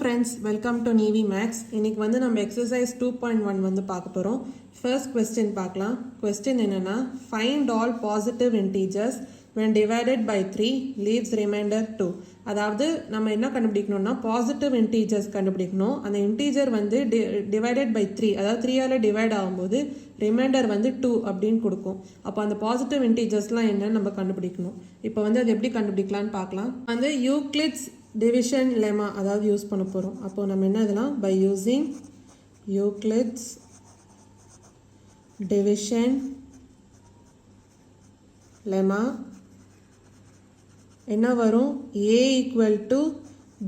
friends, welcome to Navy Max. இன்னைக்கு வந்து நம்ம exercise 2.1 வந்து பார்க்க போறோம். First question பார்க்கலாம். Question என்னன்னா find all positive integers when divided by 3 leaves remainder 2. அதாவது நம்ம என்ன கண்டுபிடிக்கணும்னா positive integers கண்டுபிடிக்கணும். அந்த integer வந்து divided by 3 அதாவது 3 ஆல டிவைட் ஆகும்போது remainder வந்து 2 அப்படின்னு கொடுக்கும். அப்போ அந்த positive integersலாம் என்னன்னு நம்ம கண்டுபிடிக்கணும். இப்போ வந்து அது எப்படி கண்டுபிடிக்கலாம்னு பார்க்கலாம். வந்து யூக்ளிட்ஸ் division lemma அதாவது யூஸ் பண்ண போறோம். அப்போ நம்ம என்ன எழுதலாம் by using Euclid's division lemma என்ன வரும் a equal to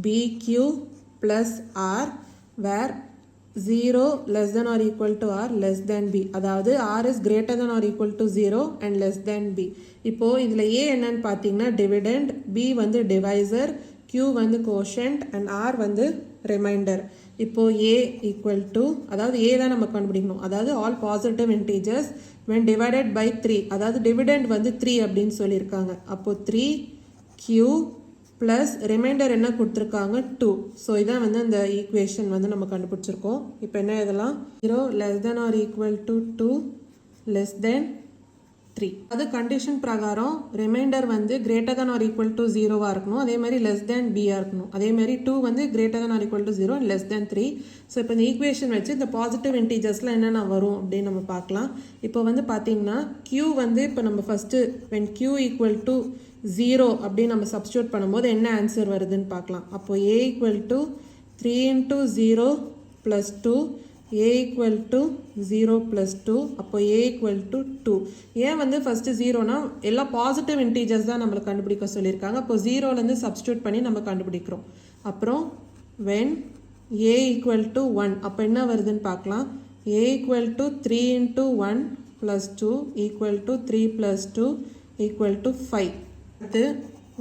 bq plus r where 0 less than or equal to r less than b அதாவது r is greater than or equal to 0 and less than b. இப்போ இதுல a என்னன்னு பார்த்தீங்கன்னா dividend, b வந்து divisor, q வந்து quotient and r வந்து remainder. இப்போ a equal to அதாவது a தான் நம்ம கண்டுபிடிக்கணும். அதாவது all positive integers when divided by 3 அதாவது dividend வந்து 3 அப்படின்னு சொல்லியிருக்காங்க. அப்போ 3q plus remainder என்ன கொடுத்துருக்காங்க 2. ஸோ இதான் வந்து அந்த ஈக்குவேஷன் வந்து நம்ம கண்டுபிடிச்சிருக்கோம். இப்போ என்ன இதெல்லாம் 0 less than or equal to 2 less than 3. அது கண்டிஷன் பிரகாரம் ரிமைண்டர் வந்து greater than or equal to 0 இருக்கணும். அதே மாதிரி less than b இருக்கணும். அதே மாதிரி 2 வந்து greater than or equal to 0 and less than 3. So இப்போ இந்த ஈக்குவேஷன் வச்சு இந்த பாசிட்டிவ் இன்டீஜர்ஸ்லாம் என்னென்ன வரும் அப்படின்னு நம்ம பார்க்கலாம். இப்போ வந்து பார்த்தீங்கன்னா q வந்து இப்போ நம்ம first when q equal to 0 அப்படின்னு நம்ம சப்ஸ்டியூட் பண்ணும்போது என்ன ஆன்சர் வருதுன்னு பார்க்கலாம். அப்போ a equal to 3 into 0 plus 2 a equal to 0 plus 2 அப்போ a equal to 2. ஏன் வந்து ஃபர்ஸ்ட் 0னா எல்லா பாசிட்டிவ் இன்டீஜர்ஸ் தான் நம்மளுக்கு கண்டுபிடிக்க சொல்லியிருக்காங்க. அப்போ 0லேருந்து சப்ஸ்டியூட் பண்ணி நம்ம கண்டுபிடிக்கிறோம். அப்புறம் when a equal to 1 அப்போ என்ன வருதுன்னு பார்க்கலாம். a equal to 3 into 1 plus 2 equal to 3 plus 2 equal to 5. அடுத்து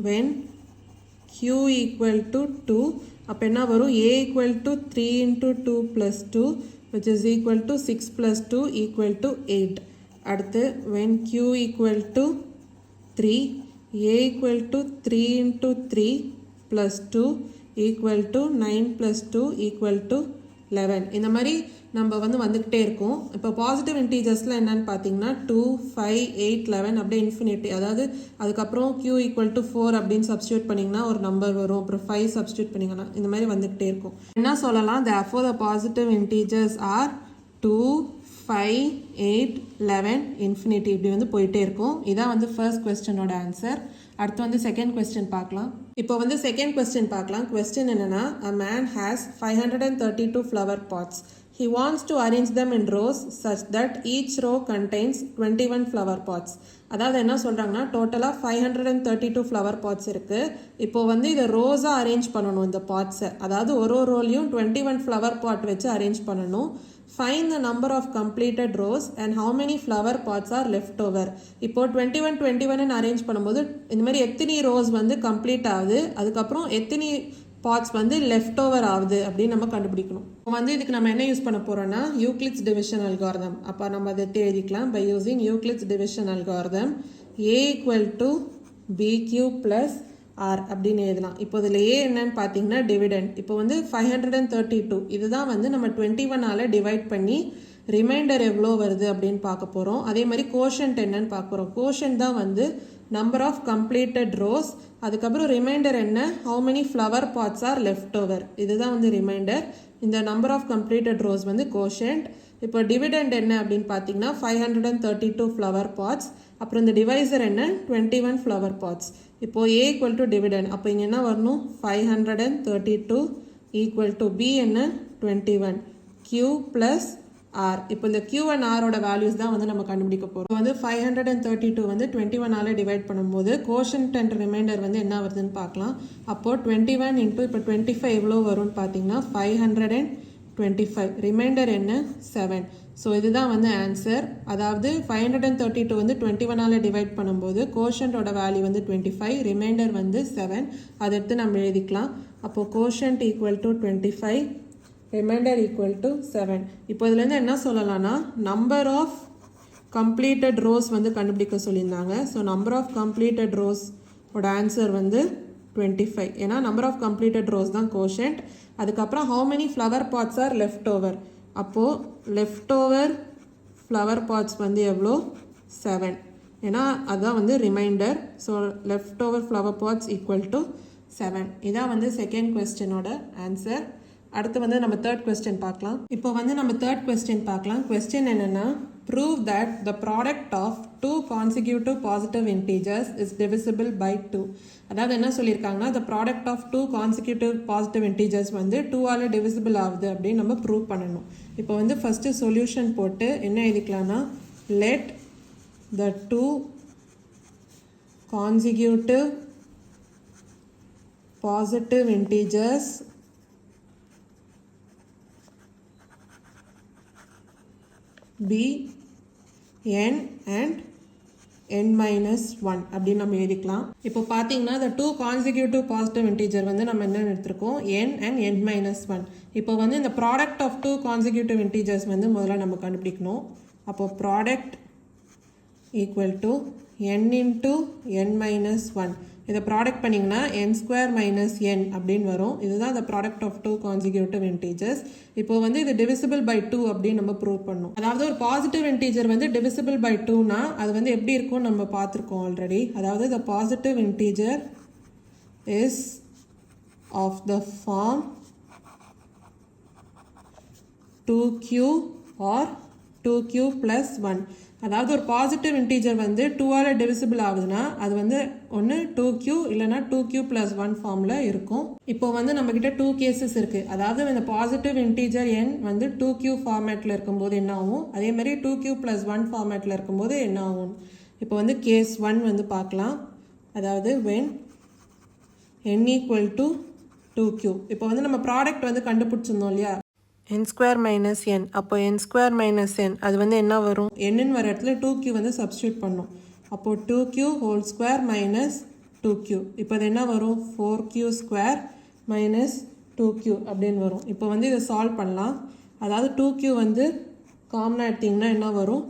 when q equal to 2 அப்போ என்ன வரும் a equal to 3 into 2 plus 2 which is equal to 6 plus 2 equal to 8. அடுத்து when q equal to 3 a equal to 3 into 3 plus 2 equal to 9 plus 2 equal to 11. இந்த மாதிரி நம்ம வந்து வந்துக்கிட்டே இருக்கும். இப்போ பாசிட்டிவ் இன்டீஜர்ஸில் என்னன்னு பார்த்தீங்கன்னா 2 5 8 11 அப்படியே இன்ஃபினிட்டி, அதாவது அதுக்கப்புறம் q equal to 4 அப்படின்னு சப்ஸ்டியூட் பண்ணிங்கன்னா ஒரு நம்பர் வரும். அப்புறம் 5 சப்ஸ்டியூட் பண்ணிங்கன்னா இந்த மாதிரி வந்துக்கிட்டே இருக்கும். என்ன சொல்லலாம், therefore the positive integers are 2 5 8 11 infinity இப்படி வந்து போயிட்டே இருக்கும். இதான் வந்து ஃபர்ஸ்ட் கொஸ்டினோட ஆன்சர். அடுத்து வந்து செகண்ட் கொஸ்டின் பார்க்கலாம். இப்போ வந்து செகண்ட் கொஸ்டின் பார்க்கலாம். கொஸ்டின் என்னன்னா a man has 532 flower pots. He wants to arrange them in rows such that each row contains 21 flower pots. அதாவது என்ன சொல்றாங்கன்னா டோட்டலாக 532 ஃப்ளவர் பாட்ஸ் இருக்கு. இப்போ வந்து இதை ரோஸாக அரேஞ்ச் பண்ணணும் இந்த பாட்ஸை. அதாவது ஒரு ரோலையும் 21 ஃப்ளவர் பாட் வச்சு அரேஞ்ச் பண்ணணும். Find the number of completed rows and how many flower pots are left over. இப்போ 21 21 அரேஞ்ச் பண்ணும்போது இந்த மாதிரி எத்தனை ரோஸ் வந்து கம்ப்ளீட் ஆகுது, அதுக்கப்புறம் எத்தனை பாட்ஸ் வந்து லெஃப்ட் ஓவர் ஆகுது அப்படின்னு நம்ம கண்டுபிடிக்கணும். வந்து இதுக்கு நம்ம என்ன யூஸ் பண்ண போறோம்னா யூக்ளிட்ஸ் டிவிஷன் அல்காரிதம். அப்போ நம்ம அதை எழுதிக்கலாம் by using Euclid's division algorithm a equal to bq plus r அப்படின்னு எழுதலாம். இப்போ இதில் a என்னன்னு பார்த்தீங்கன்னா டிவிடெண்ட். இப்போ வந்து 532 இதுதான் வந்து நம்ம 21ஆல் டிவைட் பண்ணி ரிமைண்டர் எவ்வளோ வருது அப்படின்னு பார்க்க போகிறோம். அதே மாதிரி கோஷன்ட் என்னன்னு பார்க்க போகிறோம். கோஷன்ட் தான் வந்து நம்பர் ஆஃப் கம்ப்ளீட்டட் ரோஸ், அதுக்கப்புறம் ரிமைண்டர் என்ன how many flower pots are left over, இதுதான் வந்து ரிமைண்டர். இந்த நம்பர் ஆஃப் கம்ப்ளீட்டட் ரோஸ் வந்து கோஷன்ட். இப்போ டிவிடெண்ட் என்ன அப்படின்னு பார்த்தீங்கன்னா 532 ஃப்ளவர் பாட்ஸ், அப்புறம் இந்த டிவைசர் என்ன 21 ஃப்ளவர் பாட்ஸ். இப்போ a equal to டிவிடெண்ட், அப்போ இங்கே என்ன வரணும் 532 equal to b என்ன 21 q plus r. இப்போ இந்த q and r ஓட வேல்யூஸ் தான் வந்து நம்ம கண்டுபிடிக்க போகிறோம். வந்து 532 வந்து 21ஆல் டிவைட் பண்ணும்போது கோஷன்ட் அண்ட் ரிமைண்டர் வந்து என்ன வருதுன்னு பார்க்கலாம். அப்போது 21 இன்ட்டு இப்போ 25 எவ்வளோ வரும்னு பார்த்தீங்கன்னா 525, ரிமைண்டர் என்ன 7. ஸோ இதுதான் வந்து ஆன்சர். அதாவது 532 வந்து 21ஆல் டிவைட் பண்ணும்போது கோஷன்ட்டோட வேல்யூ வந்து 25, ரிமைண்டர் வந்து 7. அதை எடுத்து நம்ம எழுதிக்கலாம். அப்போது quotient equal to 25, remainder equal to 7. இப்போ இதுலேருந்து என்ன சொல்லலாம்னா நம்பர் ஆஃப் கம்ப்ளீட்டட் ரோஸ் வந்து கண்டுபிடிக்க சொல்லியிருந்தாங்க. So number of completed rows ஓட ஆன்சர் வந்து 25. ஏன்னா நம்பர் ஆஃப் கம்ப்ளீட்டட் ரோஸ் தான் கோஷன்ட். அதுக்கப்புறம் how many flower pots are left over. அப்போது left over flower pots வந்து எவ்வளோ 7. ஏன்னா அதுதான் வந்து remainder. So left over flower pots equal to 7. இதான் வந்து செகண்ட் கொஸ்டினோட ஆன்சர். அடுத்து வந்து நம்ம தேர்ட் கொஸ்டின் பார்க்கலாம். இப்போ வந்து நம்ம தேர்ட் கொஸ்டின் பார்க்கலாம். கொஸ்டின் என்னென்னா prove that the product of two consecutive positive integers is divisible by 2. அதாவது என்ன சொல்லியிருக்காங்கன்னா the product of two consecutive positive integers வந்து 2ஆல் divisible ஆகுது அப்படின்னு நம்ம ப்ரூவ் பண்ணணும். இப்போ வந்து ஃபஸ்ட்டு சொல்யூஷன் போட்டு என்ன எழுதிக்கலாம்னா let the two consecutive positive integers be n and n minus 1 அப்படின்னு நம்ம எழுதிக்கலாம். இப்போ பார்த்தீங்கன்னா the two consecutive positive integer வந்து நம்ம என்ன எடுத்திருக்கோம் n and n minus 1. இப்போ வந்து இந்த product of two consecutive integers வந்து முதல்ல நம்ம கண்டுபிடிக்கணும். அப்போ product equal to n into n minus 1. இதை ப்ராடக்ட் பண்ணிங்கன்னா n ஸ்கொயர் மைனஸ் n அப்படின்னு வரும். இதுதான் the product of two consecutive integers. இப்போ வந்து இது divisible by 2 அப்படின்னு நம்ம ப்ரூவ் பண்ணோம். அதாவது ஒரு பாசிட்டிவ் இன்டீஜர் வந்து divisible by 2னா அது வந்து எப்படி இருக்கும்னு நம்ம பார்த்துருக்கோம் ஆல்ரெடி. அதாவது the positive integer is of the form 2q or 2q plus 1. அதாவது ஒரு பாசிட்டிவ் இன்டீஜர் வந்து 2ஆல் டிவிசிபிள் ஆகுதுன்னா அது வந்து ஒன்று 2q இல்லைனா 2q plus 1 ஃபார்மில் இருக்கும். இப்போ வந்து நம்மக்கிட்ட 2 கேசஸ் இருக்குது. அதாவது இந்த பாசிட்டிவ் இன்டீஜர் n வந்து 2q ஃபார்மேட்டில் இருக்கும்போது என்ன ஆகும், அதே மாதிரி 2q plus 1 ஃபார்மேட்டில் இருக்கும்போது என்ன ஆகும். இப்போ வந்து கேஸ் 1 வந்து பார்க்கலாம். அதாவது when n equal to 2q. இப்போ வந்து நம்ம ப்ராடக்ட் வந்து கண்டுபிடிச்சிருந்தோம் இல்லையா n ஸ்கொயர் மைனஸ் n. அப்போ n ஸ்கொயர் மைனஸ் n அது வந்து என்ன வரும், என்னன்னு வர இடத்துல 2q வந்து சப்ஸ்டியூட் பண்ணும். அப்போது 2q whole square minus 2q. இப்போ அது என்ன வரும் 4q ஸ்கொயர் மைனஸ் 2q அப்படின்னு வரும். இப்போ வந்து இதை சால்வ் பண்ணலாம். அதாவது 2q வந்து காமனாக எடுத்திங்கன்னா என்ன வரும்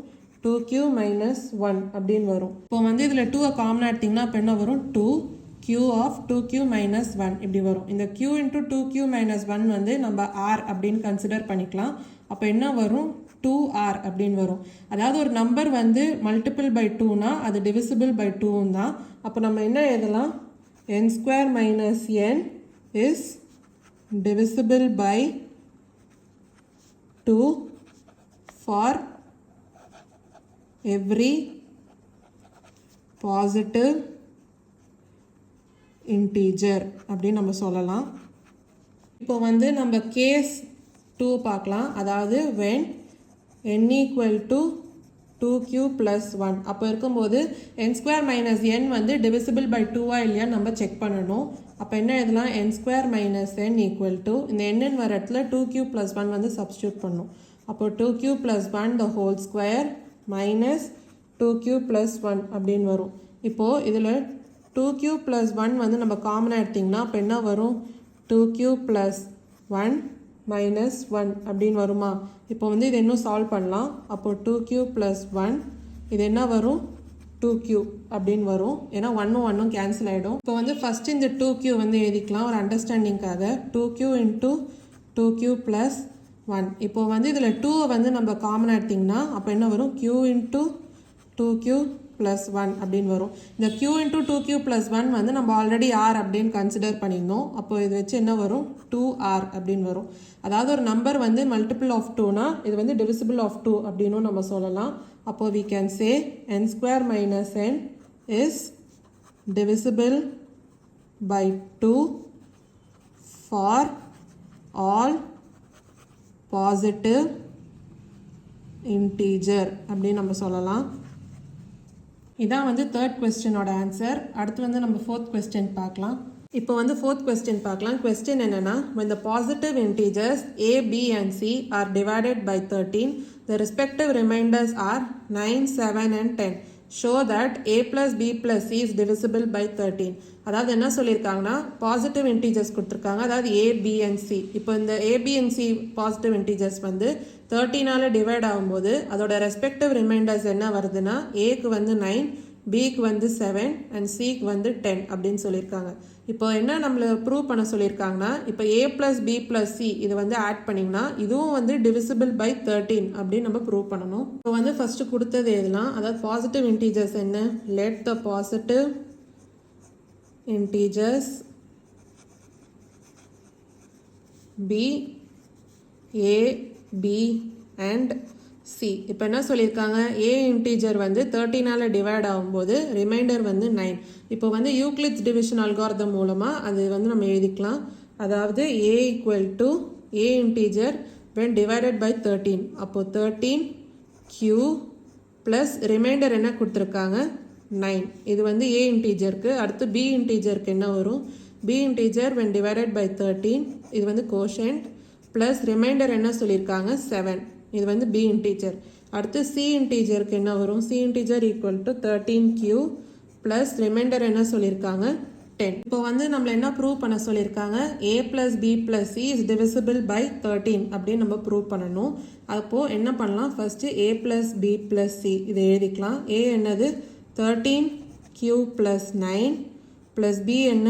2q மைனஸ் 1 அப்படின்னு வரும். இப்போ வந்து இதில் 2 காமனாக எடுத்திங்கன்னா இப்போ என்ன வரும் 2q of 2q minus 1 இப்படி வரும். இந்த q into 2q minus 1 வந்து நம்ம r அப்படின்னு கன்சிடர் பண்ணிக்கலாம். அப்போ என்ன வரும் 2r அப்படின்னு வரும். அதாவது ஒரு நம்பர் வந்து மல்டிபிள் பை 2னா அது டிவிசிபிள் பை 2 தான். அப்போ நம்ம என்ன எழுதலாம் n square minus n is divisible by 2 for every positive integer அப்படின்னு நம்ம சொல்லலாம். இப்போ வந்து நம்ம கேஸ் 2 பார்க்கலாம். அதாவது when n equal to 2q plus 1 அப்போ இருக்கும்போது n ஸ்கொயர் மைனஸ் n வந்து டிவிசிபிள் பை 2வா இல்லையா நம்ம செக் பண்ணணும். அப்போ என்ன எழுதலாம் n square minus n equal to இந்த n வர இடத்துல 2q plus 1 வந்து சப்ஸ்டியூட் பண்ணும். அப்போ 2q plus 1 the whole square minus 2q plus 1 அப்படின்னு வரும். இப்போது இதில் 2q plus 1 வந்து நம்ம காமனாக எடுத்திங்கன்னா அப்போ என்ன வரும் 2q plus 1 minus 1 அப்படின்னு வருமா. இப்போ வந்து இது இன்னும் சால்வ் பண்ணலாம். அப்போது 2q plus 1 இது என்ன வரும் 2q அப்படின்னு வரும். ஏன்னா 1 கேன்சல் ஆகிடும். இப்போ வந்து ஃபஸ்ட்டு இந்த 2q வந்து எழுதிக்கலாம் ஒரு அண்டர்ஸ்டாண்டிங்காக. 2q into 2q plus 1. இப்போ வந்து இதில் 2 வந்து நம்ம காமனாக எடுத்திங்கன்னா அப்போ என்ன வரும் q into 2q plus 1 அப்படின்னு வரும். இந்த q into 2q plus 1 வந்து நம்ம ஆல்ரெடி r அப்படின்னு கன்சிடர் பண்ணியிருந்தோம். அப்போ இது வச்சு என்ன வரும் 2r அப்படின்னு வரும். அதாவது ஒரு நம்பர் வந்து மல்டிபிள் ஆஃப் 2னா இது வந்து டிவிசிபிள் ஆஃப் 2 அப்படின்னு நம்ம சொல்லலாம். அப்போ we can say n square minus n is divisible by 2 for all positive integer அப்படின்னு நம்ம சொல்லலாம். இதான் வந்து தேர்ட் கொஸ்டினோட ஆன்சர். அடுத்து வந்து நம்ம ஃபோர்த் கொஸ்டின் பார்க்கலாம். இப்போ வந்து ஃபோர்த் கொஸ்டின் பார்க்கலாம். கொஸ்டின் என்னென்னா when the positive integers a, b and c are divided by 13, the respective remainders are 9, 7 and 10. Show that a plus b plus c is divisible by 13. அதாவது என்ன சொல்லியிருக்காங்கன்னா positive integers கொடுத்துருக்காங்க. அதாவது a, b and c. இப்போ இந்த a, b and c positive integers வந்து 13ஆல் divide ஆகும்போது அதோட ரெஸ்பெக்டிவ் ரிமைண்டர்ஸ் என்ன வருதுன்னா ஏக்கு வந்து 9, பிக்கு வந்து 7 அண்ட் சிக்கு வந்து 10 அப்படின்னு சொல்லியிருக்காங்க. இப்போ என்ன நம்மளை ப்ரூவ் பண்ண சொல்லியிருக்காங்கன்னா, இப்போ a + b + c இது வந்து ஆட் பண்ணிங்கன்னா இதுவும் வந்து டிவிசிபிள் பை 13 அப்படின்னு நம்ம ப்ரூவ் பண்ணணும். இப்போ வந்து ஃபஸ்ட்டு கொடுத்தது எதுலாம், அதாவது பாசிட்டிவ் இன்டீஜர்ஸ் என்ன, let the positive integers be a b and c. இப்போ என்ன சொல்லியிருக்காங்க, a இன்டீஜர் வந்து 13ஆல் டிவைட் ஆகும்போது ரிமைண்டர் வந்து 9. இப்போ வந்து யூக்ளிட்ஸ் டிவிஷன் அல்காரிதம் மூலமாக அது வந்து நம்ம எழுதிக்கலாம். அதாவது a = a integer when divided by 13. அப்போது 13q ப்ளஸ் ரிமைண்டர் என்ன கொடுத்துருக்காங்க 9. இது வந்து a இன்டீஜருக்கு. அடுத்து b இன்டீஜருக்கு என்ன வரும், b integer when divided by 13 இது வந்து கோஷன்ட் ப்ளஸ் ரிமைண்டர் என்ன சொல்லியிருக்காங்க 7. இது வந்து b இன்டீஜர். அடுத்து c இன்டீஜருக்கு என்ன வரும், c integer = 13q plus reminder என்ன சொல்லியிருக்காங்க 10. இப்போ வந்து நம்மளை என்ன ப்ரூவ் பண்ண சொல்லியிருக்காங்க, a + b + c is divisible by 13 அப்படின்னு நம்ம ப்ரூவ் பண்ணணும். அப்போது என்ன பண்ணலாம், ஃபஸ்ட்டு a + b + c இதை எழுதிக்கலாம். a என்னது 13q + 9 ப்ளஸ் b என்ன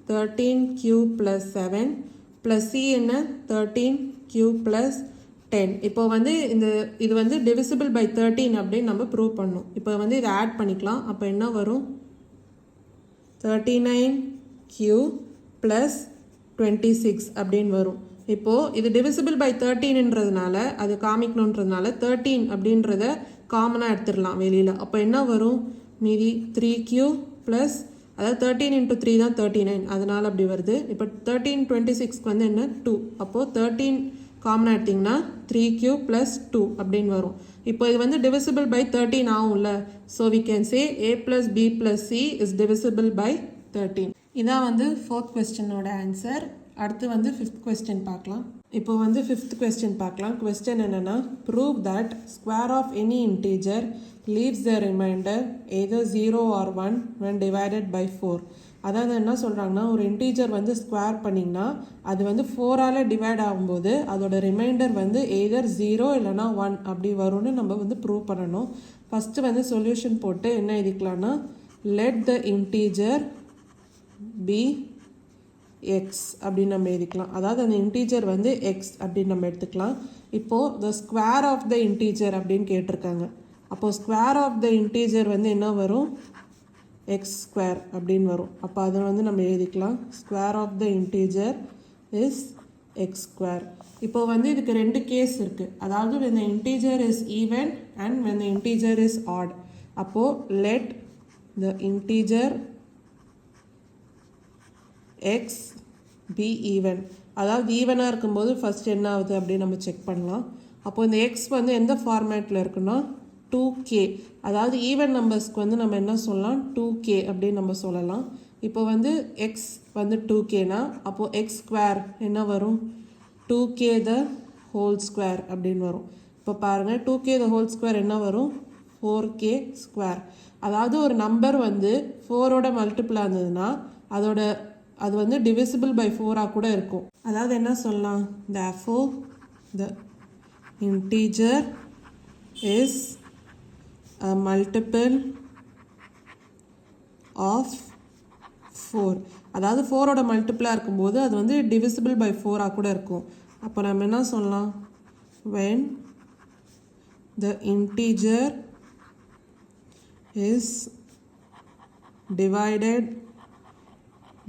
13q + 7 ப்ளஸ் c என்ன 13q + 10. இப்போ வந்து இது வந்து டிவிசிபிள் பை 13 அப்படின்னு நம்ம ப்ரூவ் பண்ணணும். இப்போ வந்து இதை ஆட் பண்ணிக்கலாம். அப்போ என்ன வரும், 39q + 26 அப்படின்னு வரும். இப்போது இது டிவிசிபிள் பை 13ன்றதுனால அது காமிக்கணுன்றதுனால 13 அப்படின்றத காமனாக எடுத்துடலாம் வெளியில். அப்போ என்ன வரும், மீதி 3q ப்ளஸ், அதாவது 13 × 3 தான் 39, அதனால் அப்படி வருது. இப்போ 13 26க்கு வந்து என்ன 2. அப்போது 13 காமனாக எடுத்திங்கன்னா 3q + 2 அப்படின்னு வரும். இப்போ இது வந்து டிவிசிபிள் பை 13 ஆகும்ல. So we can say a + b + c is divisible by 13. இதான் வந்து 4th கொஸ்டினோட ஆன்சர். அடுத்து வந்து 5th கொஸ்டின் பார்க்கலாம். இப்போ வந்து 5th கொஸ்டின் பார்க்கலாம். கொஸ்டின் என்னென்னா, prove that square of any integer leaves the remainder either 0 or 1 when divided by 4. அதாவது என்ன சொல்கிறாங்கன்னா, ஒரு இன்டீஜர் வந்து ஸ்கொயர் பண்ணிங்கன்னா அது வந்து 4ஆல் டிவைட் ஆகும்போது அதோட ரிமைண்டர் வந்து எய்தர் 0 இல்லைனா 1 அப்படி வரும்னு நம்ம வந்து ப்ரூவ் பண்ணணும். ஃபஸ்ட்டு வந்து சொல்யூஷன் போட்டு என்ன எழுதிக்கலாம்னா, let the integer be x அப்படின்னு நம்ம எழுதிக்கலாம். அதாவது அந்த இன்டீஜர் வந்து x அப்படின்னு நம்ம எடுத்துக்கலாம். இப்போது the square of the integer அப்படின்னு கேட்டிருக்காங்க. அப்போது ஸ்கொயர் ஆஃப் த இன்டீஜர் வந்து என்ன வரும், x² அப்படின்னு வரும். அப்போ அதை வந்து நம்ம எழுதிக்கலாம், square of the integer is x². இப்போ வந்து இதுக்கு 2 கேஸ் இருக்குது. அதாவது when the integer is even and when the integer is odd. அப்போது let the integer x be even. அதாவது ஈவனாக இருக்கும்போது ஃபஸ்ட் என்ன ஆகுது அப்படின்னு நம்ம செக் பண்ணலாம். அப்போது இந்த x வந்து எந்த ஃபார்மேட்டில் இருக்குன்னா 2k. அதாவது ஈவன் நம்பர்ஸ்க்கு வந்து நம்ம என்ன சொல்லலாம், 2k அப்படின்னு நம்ம சொல்லலாம். இப்போ வந்து x வந்து 2kனா அப்போது x² என்ன வரும், 2k the whole square அப்படின்னு வரும். இப்போ பாருங்கள், 2k the whole square என்ன வரும், 4k². அதாவது ஒரு நம்பர் வந்து 4ஓட மல்டிபிளாக இருந்ததுன்னா அது வந்து டிவிசிபிள் பை 4ஆக கூட இருக்கும். அதாவது என்ன சொல்லலாம், therefore the integer is a multiple of 4. அதாவது 4ஓட மல்டிபிளாக இருக்கும்போது அது வந்து டிவிசிபிள் பை 4ஆக கூட இருக்கும். அப்போ நம்ம என்ன சொல்லலாம், when the integer is divided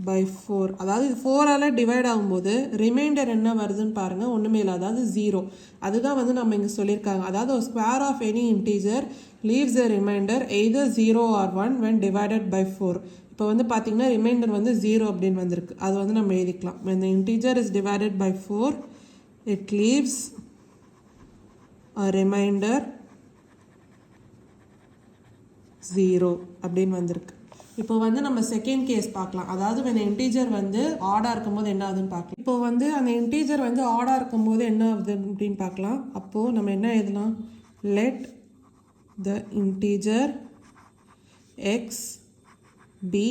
by 4. அதாவது 4ஆல் டிவைட் ஆகும்போது ரிமைண்டர் என்ன வருதுன்னு பாருங்கள், ஒன்றுமே இல்லை, அதாவது 0. அதுதான் வந்து நம்ம இங்கே சொல்லியிருக்காங்க. அதாவது ஒரு square of any integer leaves a remainder either 0 or 1 when divided by 4. இப்போ வந்து பார்த்திங்கன்னா ரிமைண்டர் வந்து 0 அப்படின்னு வந்திருக்கு. அது வந்து நம்ம எழுதிக்கலாம், when the integer is divided by 4 it leaves a remainder 0 அப்படின்னு வந்திருக்கு. இப்போ வந்து நம்ம செகண்ட் கேஸ் பார்க்கலாம். அதாவது அந்த இன்டீஜர் வந்து ஆடாக இருக்கும்போது என்ன ஆகுதுன்னு பார்க்கலாம். இப்போ வந்து அந்த இன்டீஜர் வந்து ஆடாக இருக்கும்போது என்ன ஆகுது அப்படின்னு பார்க்கலாம். அப்போது நம்ம என்ன எழுதலாம், let the integer x be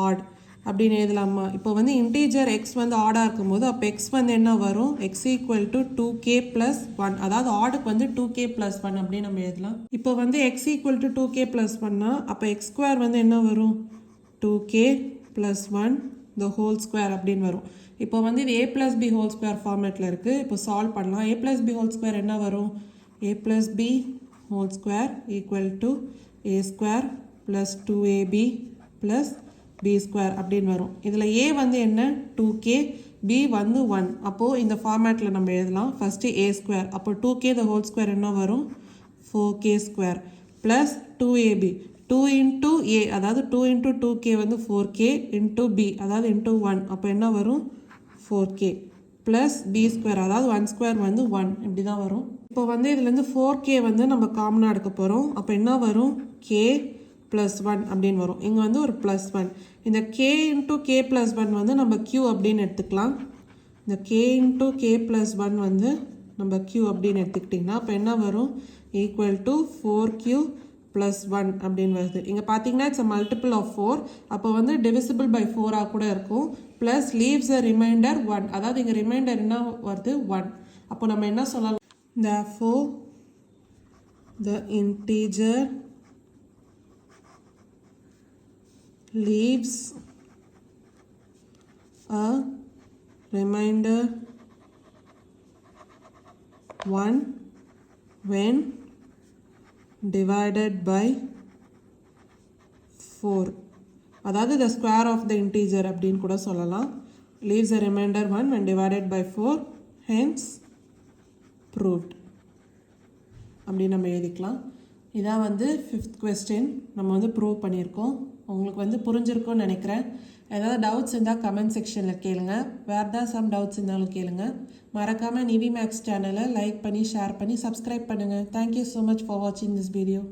odd. அப்படின்னு எழுதலாமா? இப்போ வந்து இன்டீஜர் எக்ஸ் வந்து ஆடாக இருக்கும்போது அப்போ எக்ஸ் வந்து என்ன வரும்? X equal to 2k + 1. அதாவது ஆடுக்கு வந்து 2k + 1 அப்படின்னு நம்ம எழுதலாம். இப்போ வந்து எக்ஸ் ஈக்குவல் டு 2k + 1னா அப்போ எக்ஸ் ஸ்கொயர் வந்து என்ன வரும்? 2k + 1 the whole square அப்படின்னு வரும். இப்போ வந்து இது a + b whole square ஃபார்மேட்டில் இருக்குது. இப்போ சால்வ் பண்ணலாம். a + b whole square என்ன வரும்? a + b whole square equal to a square + 2ab + b square அப்படின்னு வரும். இதில் a வந்து என்ன? 2k, b வந்து 1. அப்போது இந்த ஃபார்மேட்டில் நம்ம எழுதலாம். First a square. அப்போ 2k the whole square என்ன வரும்? 4k square + 2ab. 2 into a அதாவது 2 into 2k வந்து 4k into b அதாவது into 1. அப்போ என்ன வரும்? 4k + b square அதாவது 1 square வந்து 1. இப்படி தான் வரும். இப்போ வந்து இதுலேருந்து 4k வந்து நம்ம காமனாக எடுக்க போகிறோம். அப்போ என்ன வரும்? k + 1 அப்படின்னு வரும். இங்கே வந்து ஒரு +1. இந்த k into k + 1 வந்து நம்ம q அப்படின்னு எடுத்துக்கலாம். இந்த k into k + 1 வந்து நம்ம q அப்படின்னு எடுத்துக்கிட்டிங்கன்னா அப்போ என்ன வரும்? ஈக்குவல் டு 4q + 1 அப்படின்னு வருது. இங்கே பார்த்தீங்கன்னா இட்ஸ் அ மல்டிபிள் ஆஃப் 4. அப்போ வந்து டிவிசிபிள் பை 4ஆக கூட இருக்கும். Plus leaves a remainder 1. அதாவது இங்கே ரிமைண்டர் என்ன வருது? 1. அப்போ நம்ம என்ன சொல்லலாம்? Therefore, the integer leaves a remainder 1 when divided by 4. அதாவது the square of the integer அப்படின்னு கூட சொல்லலாம். leaves a remainder 1 when divided by 4, hence proved அப்படின்னு நம்ம எழுதிக்கலாம். இதான் வந்து 5th question நம்ம வந்து ப்ரூவ் பண்ணியிருக்கோம். உங்களுக்கு வந்து புரிஞ்சிருக்கும்னு நினைக்கிறேன். ஏதாவது டவுட்ஸ் இருந்தால் கமெண்ட் செக்ஷனில் கேளுங்க. வேறு தான் சம் டவுட்ஸ் இருந்தாலும் கேளுங்க. மறக்காமல் நிவி மேக்ஸ் சேனலை லைக் பண்ணி ஷேர் பண்ணி சப்ஸ்கிரைப் பண்ணுங்கள். தேங்க்யூ ஸோ மச் ஃபார் வாட்சிங் திஸ் வீடியோ.